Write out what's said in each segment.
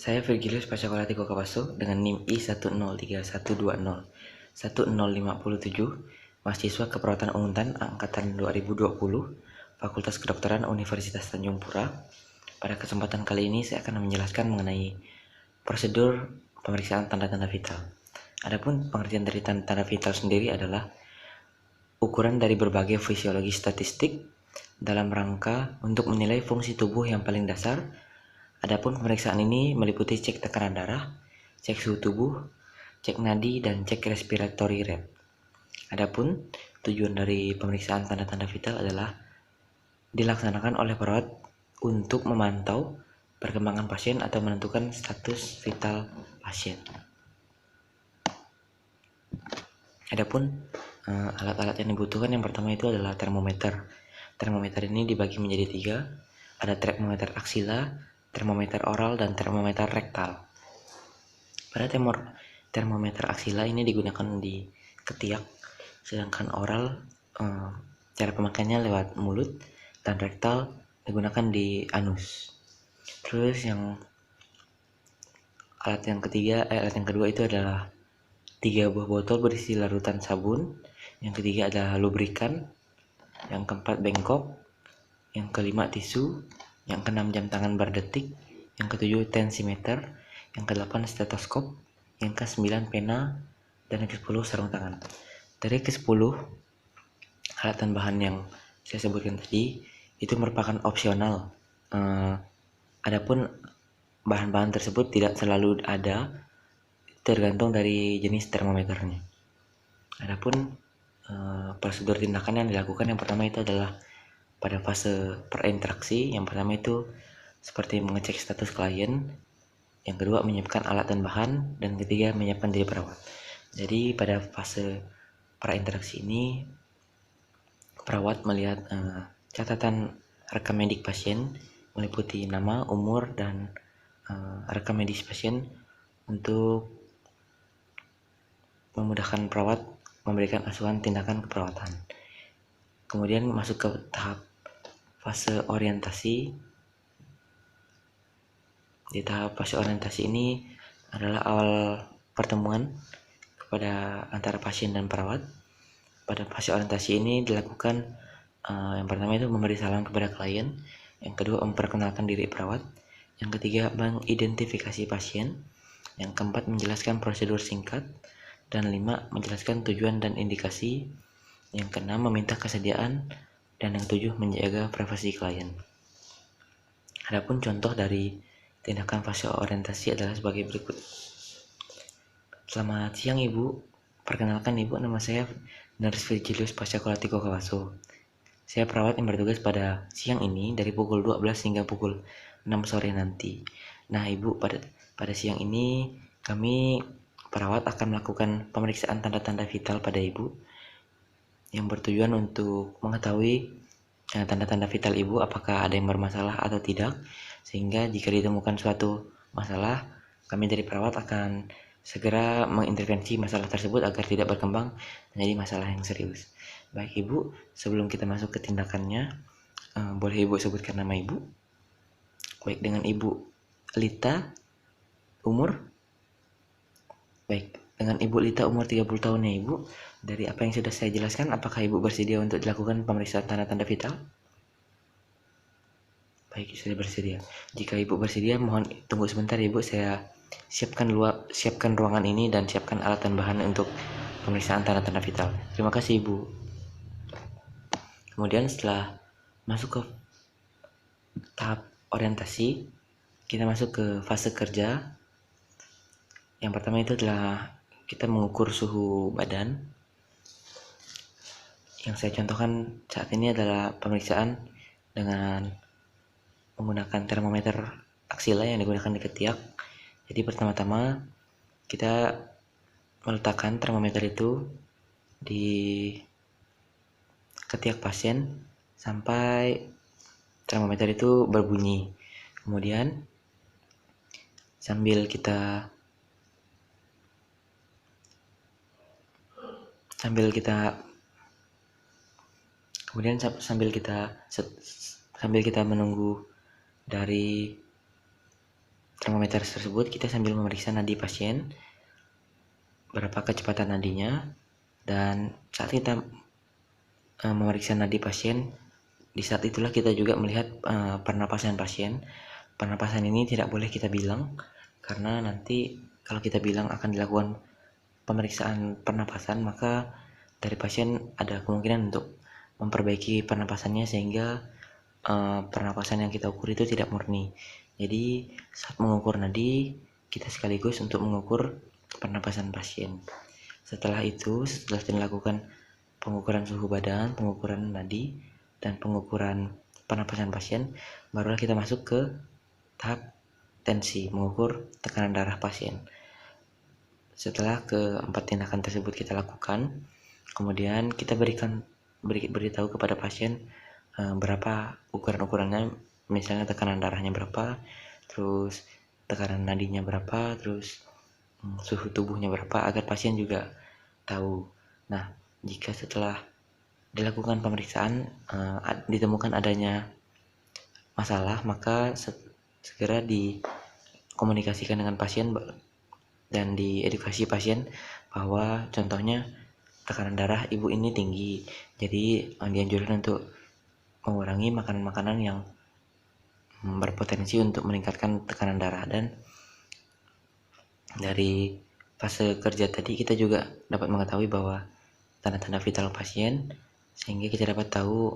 Saya Virgilius Pascagolatiko Kapaso dengan NIM I10312010507, mahasiswa Keperawatan Untan angkatan 2020, Fakultas Kedokteran Universitas Tanjung Pura. Pada kesempatan kali ini saya akan menjelaskan mengenai prosedur pemeriksaan tanda-tanda vital. Adapun pengertian dari tanda-tanda vital sendiri adalah ukuran dari berbagai fisiologi statistik dalam rangka untuk menilai fungsi tubuh yang paling dasar. Adapun pemeriksaan ini meliputi cek tekanan darah, cek suhu tubuh, cek nadi, dan cek respiratory rate. Adapun tujuan dari pemeriksaan tanda-tanda vital adalah dilaksanakan oleh perawat untuk memantau perkembangan pasien atau menentukan status vital pasien. Adapun alat-alat yang dibutuhkan, yang pertama itu adalah termometer. Termometer ini dibagi menjadi 3. Ada termometer aksila, termometer oral, dan termometer rektal. Pada termometer aksila ini digunakan di ketiak, sedangkan oral cara pemakaiannya lewat mulut, dan rektal digunakan di anus. Terus alat yang kedua itu adalah 3 buah botol berisi larutan sabun. Yang ketiga adalah lubrikan. Yang keempat bengkok. Yang kelima tisu. Yang keenam jam tangan bar detik. Yang ketujuh tensimeter. Yang kedelapan stetoskop. Yang ke-9 pena. Dan yang ke-10 sarung tangan. Dari ke-10 alat dan bahan yang saya sebutkan tadi itu merupakan opsional. Adapun bahan-bahan tersebut tidak selalu ada, tergantung dari jenis termometernya. Adapun prosedur tindakan yang dilakukan, yang pertama itu adalah pada fase perinteraksi. Yang pertama itu seperti mengecek status klien, yang kedua menyiapkan alat dan bahan, dan ketiga menyiapkan diri perawat. Jadi pada fase prainteraksi ini perawat melihat catatan rekam medik pasien meliputi nama, umur, dan rekam medis pasien untuk memudahkan perawat memberikan asuhan tindakan keperawatan. Kemudian masuk ke tahap fase orientasi. Di tahap fase orientasi ini adalah awal pertemuan kepada antara pasien dan perawat. Pada fase orientasi ini dilakukan yang pertama itu memberi salam kepada klien, yang kedua memperkenalkan diri perawat, yang ketiga mengidentifikasi pasien, yang keempat menjelaskan prosedur singkat, dan 5 menjelaskan tujuan dan indikasi, yang keenam meminta kesediaan, dan yang 7 menjaga privasi klien. Adapun contoh dari tindakan fase orientasi adalah sebagai berikut. Selamat siang Ibu, perkenalkan Ibu, nama saya Nurse Virgilius Pascagolatiko Kapaso. Saya perawat yang bertugas pada siang ini dari pukul 12 hingga pukul 6 sore nanti. Nah Ibu, pada siang ini kami perawat akan melakukan pemeriksaan tanda-tanda vital pada Ibu yang bertujuan untuk mengetahui tanda-tanda vital Ibu apakah ada yang bermasalah atau tidak, sehingga jika ditemukan suatu masalah, kami dari perawat akan segera mengintervensi masalah tersebut agar tidak berkembang menjadi masalah yang serius. Baik Ibu, sebelum kita masuk ke tindakannya, boleh Ibu sebutkan nama Ibu? Baik, dengan Ibu Lita, umur? Baik, dengan Ibu Lita umur 30 tahun ya Ibu. Dari apa yang sudah saya jelaskan, apakah Ibu bersedia untuk dilakukan pemeriksaan tanda-tanda vital? Baik, sudah bersedia. Jika Ibu bersedia, mohon tunggu sebentar Ibu, saya siapkan ruangan ini dan siapkan alat dan bahan untuk pemeriksaan tanda-tanda vital. Terima kasih Ibu. Kemudian setelah masuk ke tahap orientasi, kita masuk ke fase kerja. Yang pertama itu adalah kita mengukur suhu badan. Yang saya contohkan saat ini adalah pemeriksaan dengan menggunakan termometer aksila yang digunakan di ketiak. Jadi pertama-tama kita meletakkan termometer itu di ketiak pasien sampai termometer itu berbunyi. Kemudian sambil kita menunggu dari termometer tersebut kita sambil memeriksa nadi pasien, berapa kecepatan nadinya, dan saat kita memeriksa nadi pasien, di saat itulah kita juga melihat pernapasan pasien. Pernapasan ini tidak boleh kita bilang, karena nanti kalau kita bilang akan dilakukan pemeriksaan pernapasan, maka dari pasien ada kemungkinan untuk memperbaiki pernapasannya sehingga pernapasan yang kita ukur itu tidak murni. Jadi saat mengukur nadi, kita sekaligus untuk mengukur pernapasan pasien. Setelah itu, setelah dilakukan pengukuran suhu badan, pengukuran nadi, dan pengukuran pernapasan pasien, barulah kita masuk ke tahap tensi, mengukur tekanan darah pasien. Setelah keempat tindakan tersebut kita lakukan, kemudian kita beritahu kepada pasien berapa ukuran-ukurannya, misalnya tekanan darahnya berapa, terus tekanan nadinya berapa, terus suhu tubuhnya berapa, agar pasien juga tahu. Nah, jika setelah dilakukan pemeriksaan ditemukan adanya masalah, maka segera dikomunikasikan dengan pasien dan diedukasi pasien bahwa contohnya tekanan darah ibu ini tinggi, jadi dianjurkan untuk mengurangi makanan-makanan yang berpotensi untuk meningkatkan tekanan darah. Dan dari fase kerja tadi kita juga dapat mengetahui bahwa tanda-tanda vital pasien, sehingga kita dapat tahu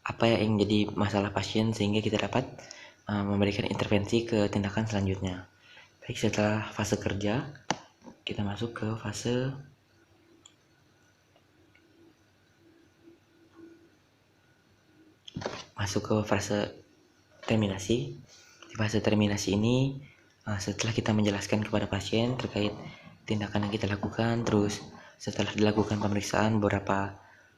apa yang jadi masalah pasien, sehingga kita dapat memberikan intervensi ke tindakan selanjutnya. Baik, setelah fase kerja, kita masuk ke fase terminasi. Di fase terminasi ini, setelah kita menjelaskan kepada pasien terkait tindakan yang kita lakukan, terus setelah dilakukan pemeriksaan beberapa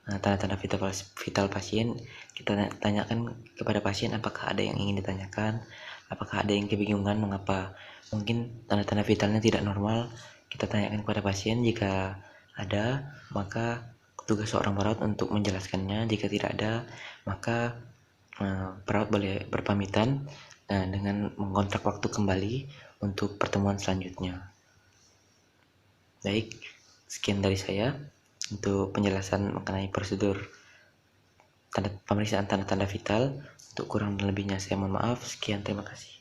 tanda-tanda vital pasien, kita tanyakan kepada pasien apakah ada yang ingin ditanyakan, apakah ada yang kebingungan mengapa mungkin tanda-tanda vitalnya tidak normal. Kita tanyakan kepada pasien, jika ada maka tugas seorang perawat untuk menjelaskannya, jika tidak ada maka perawat boleh berpamitan dengan mengontrak waktu kembali untuk pertemuan selanjutnya. Baik, sekian dari saya untuk penjelasan mengenai prosedur pemeriksaan tanda-tanda vital. Untuk kurang dan lebihnya saya mohon maaf. Sekian, terima kasih.